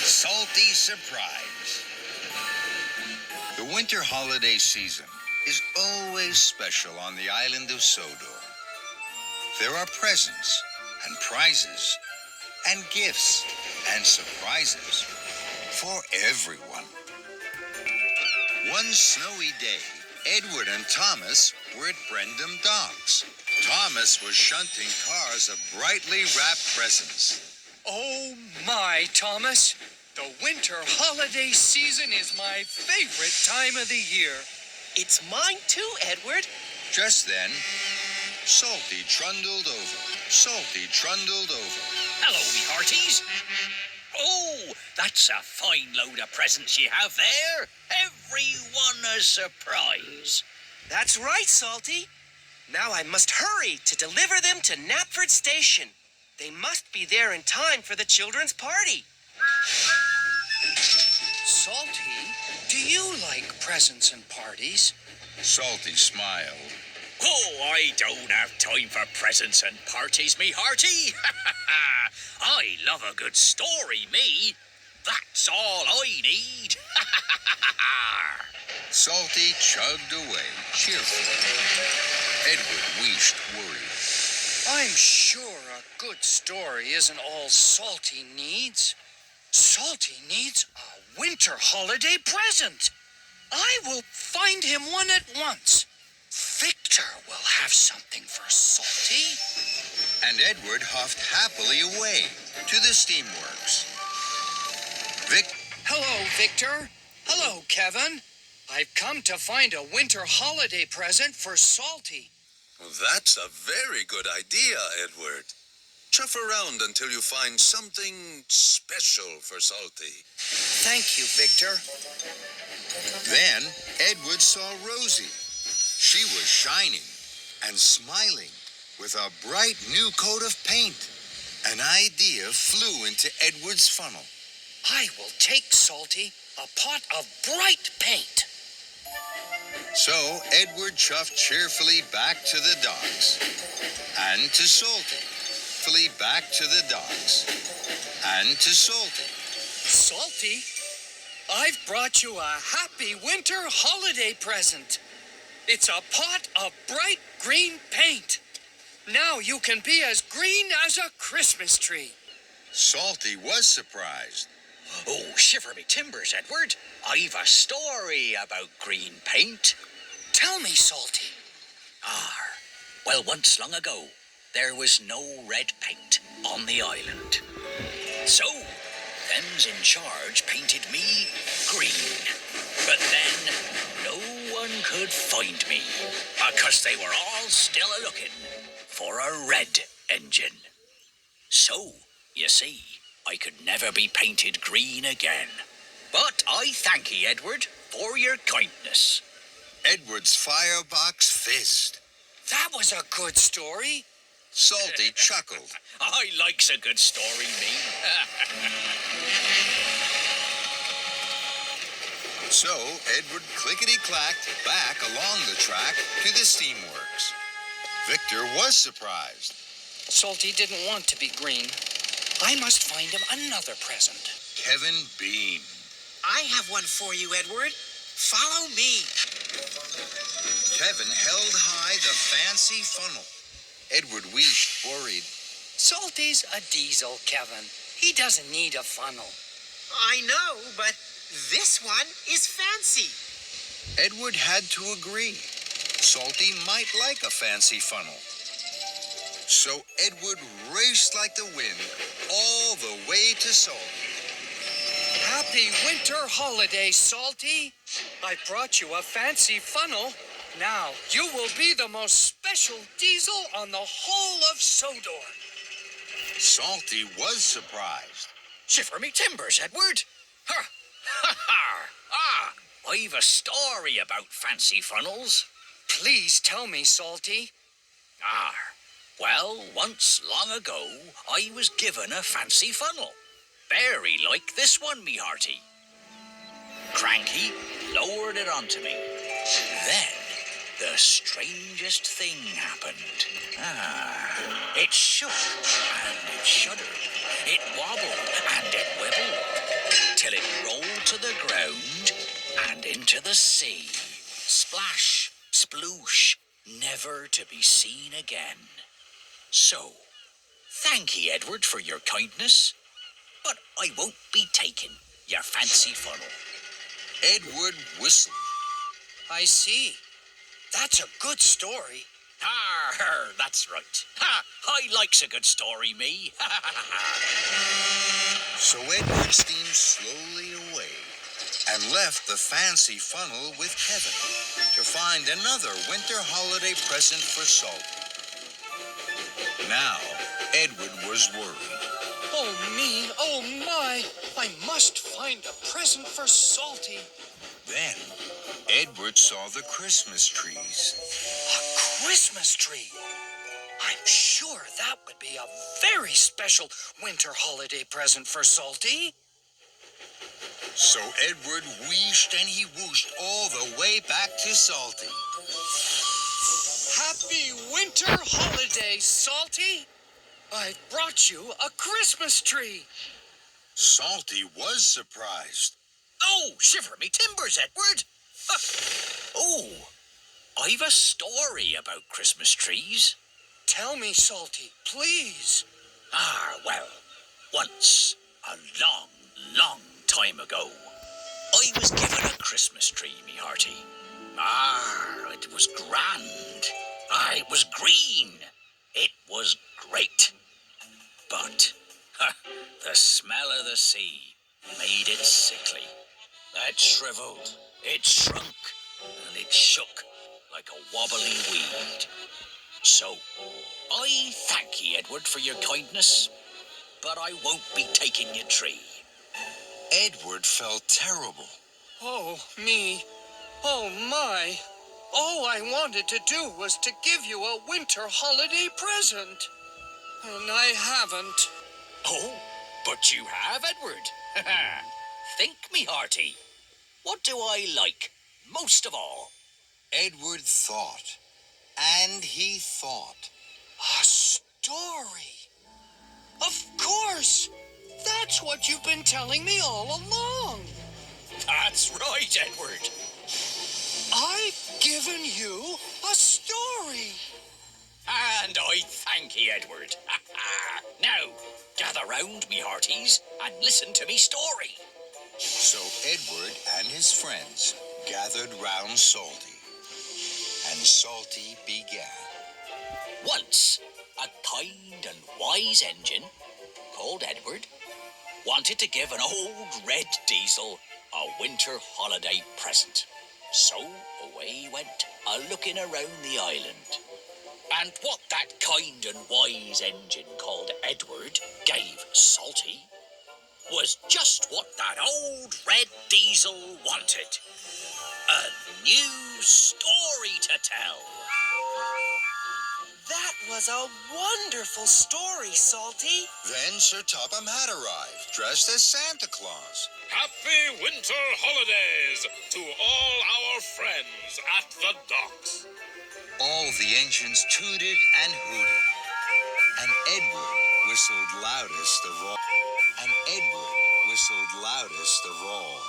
Salty surprise. The winter holiday season is always special on the island of Sodor. There are presents and prizes and gifts and surprises for everyone. One snowy day, Edward and Thomas were at Brendam Docks. Thomas was shunting cars of brightly wrapped presents. Oh my, Thomas. The winter holiday season is my favorite time of the year. It's mine too, Edward. Just then, Salty trundled over. Salty trundled over. Hello, me hearties. Oh, that's a fine load of presents you have there. Everyone a surprise. That's right, Salty. Now I must hurry to deliver them to Knapford Station. They must be there in time for the children's party. Salty, do you like presents and parties? Salty smiled. Oh, I don't have time for presents and parties, me hearty. I love a good story, me. That's all I need. Salty chugged away, cheerful. Edward wished worried. I'm sure a good story isn't all Salty needs. Salty needs a winter holiday present. I will find him one at once. Victor will have something for Salty. And Edward huffed happily away to the steamworks. Hello, Victor. Hello, Kevin. I've come to find a winter holiday present for Salty. That's a very good idea, Edward. Chuff around until you find something special for Salty. Thank you, Victor. Then Edward saw Rosie. She was shining and smiling with a bright new coat of paint. An idea flew into Edward's funnel. I will take, Salty, a pot of bright paint. So Edward chuffed cheerfully back to the docks. And to Salty. Cheerfully back to the docks. And to Salty. Salty, I've brought you a happy winter holiday present. It's a pot of bright green paint. Now you can be as green as a Christmas tree. Salty was surprised. Oh, shiver me timbers, Edward. I've a story about green paint. Tell me, Salty. Well, once long ago, there was no red paint on the island. So, them's in charge painted me green. But then, no one could find me, because they were all still a-looking for a red engine. So, you see, I could never be painted green again. But I thank ye, Edward, for your kindness. Edward's firebox fizzed. That was a good story. Salty chuckled. I likes a good story, me. So Edward clickety-clacked back along the track to the steamworks. Victor was surprised. Salty didn't want to be green. I must find him another present. Kevin beamed. I have one for you, Edward. Follow me. Kevin held high the fancy funnel. Edward wished worried. Salty's a diesel, Kevin. He doesn't need a funnel. I know, but this one is fancy. Edward had to agree. Salty might like a fancy funnel. So Edward raced like the wind all the way to Salty. Happy winter holiday, Salty. I brought you a fancy funnel. Now, you will be the most special diesel on the whole of Sodor. Salty was surprised. Shiver me timbers, Edward. I've a story about fancy funnels. Please tell me, Salty. Well, once long ago, I was given a fancy funnel. Very like this one, me hearty. Cranky lowered it onto me. Then the strangest thing happened. It shook and it shuddered. It wobbled and it wibbled, till it rolled to the ground and into the sea. Splash, sploosh, never to be seen again. So, thank ye, Edward, for your kindness, but I won't be taking your fancy funnel. Edward whistled. I see. That's a good story. That's right. I likes a good story, me. So Edward steamed slowly away and left the fancy funnel with Kevin to find another winter holiday present for Salty. Now, Edward was worried. Oh, me, oh, my. I must find a present for Salty. Then, Edward saw the Christmas trees. A Christmas tree. I'm sure that would be a very special winter holiday present for Salty. So Edward wheeshed and he whooshed all the way back to Salty. Happy winter holiday, Salty. I've brought you a Christmas tree. Salty was surprised. Oh, shiver me timbers, Edward. Oh, I've a story about Christmas trees. Tell me, Salty, please. Well, once, a long, long time ago, I was given a Christmas tree, me hearty. It was grand. It was green. It was great. But the smell of the sea made it sickly. It shriveled, it shrunk, and it shook like a wobbly weed. So, I thank ye, Edward, for your kindness, but I won't be taking your tree. Edward felt terrible. Oh, me. Oh, my. All I wanted to do was to give you a winter holiday present. And I haven't. Oh, but you have, Edward. Think, me hearty. What do I like most of all? Edward thought, and he thought. A story. Of course. That's what you've been telling me all along. That's right, Edward. I've given you a story. And I thank ye, Edward. Now, gather round, me hearties, and listen to me story. So Edward and his friends gathered round Salty, and Salty began. Once, a kind and wise engine, called Edward, wanted to give an old red diesel a winter holiday present. So away he went, a-looking around the island. And what that kind and wise engine called Edward gave Salty was just what that old red diesel wanted. A new story to tell. That was a wonderful story, Salty. Then Sir Topham Hatt arrived, dressed as Santa Claus. Happy winter holidays to all our friends at the docks. All the engines tooted and hooted, and Edward whistled loudest of all.